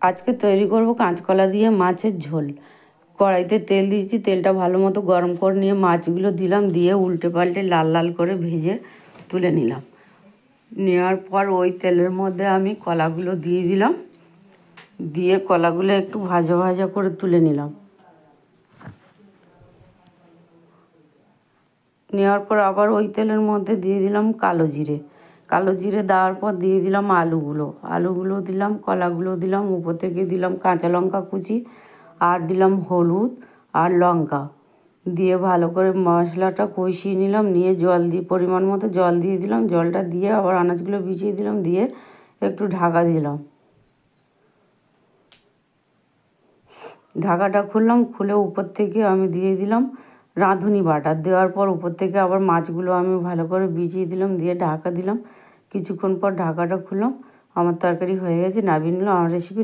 আজকে তৈরি করব কাঁচকলা দিয়ে মাছের ঝোল। কড়াইতে তেল দিয়েছি, তেলটা ভালো মতো গরম করে নিয়ে মাছগুলো দিলাম, দিয়ে উল্টে পাল্টে লাল লাল করে ভেজে তুলে নিলাম। নেওয়ার পর ওই তেলের মধ্যে আমি কলাগুলো দিয়ে দিলাম, দিয়ে কলাগুলো একটু ভাজা ভাজা করে তুলে নিলাম। নেওয়ার পর আবার ওই তেলের মধ্যে দিয়ে দিলাম কালো জিরে। কালো জিরে দেওয়ার পর দিয়ে দিলাম আলুগুলো দিলাম, কলাগুলো দিলাম, উপর থেকে দিলাম কাঁচা লঙ্কা কুচি, আর দিলাম হলুদ আর লঙ্কা দিয়ে ভালো করে মশলাটা কষিয়ে নিলাম। নিয়ে জল দিয়ে পরিমাণ মতো জল দিয়ে দিলাম, জলটা দিয়ে আবার আনাজগুলো ভিজিয়ে দিলাম, দিয়ে একটু ঢাকা দিলাম। ঢাকাটা খুললাম, খুলে উপর থেকে আমি দিয়ে দিলাম রাঁধুনি বাটা। দেওয়ার পর উপর থেকে আবার মাছগুলো আমি ভালো করে ভিজিয়ে দিলাম, দিয়ে ঢাকা দিলাম। কিছুক্ষণ পর ঢাকাটা খুললাম, আমার তরকারি হয়ে গেছে, নামিয়ে নিলাম। আমার রেসিপি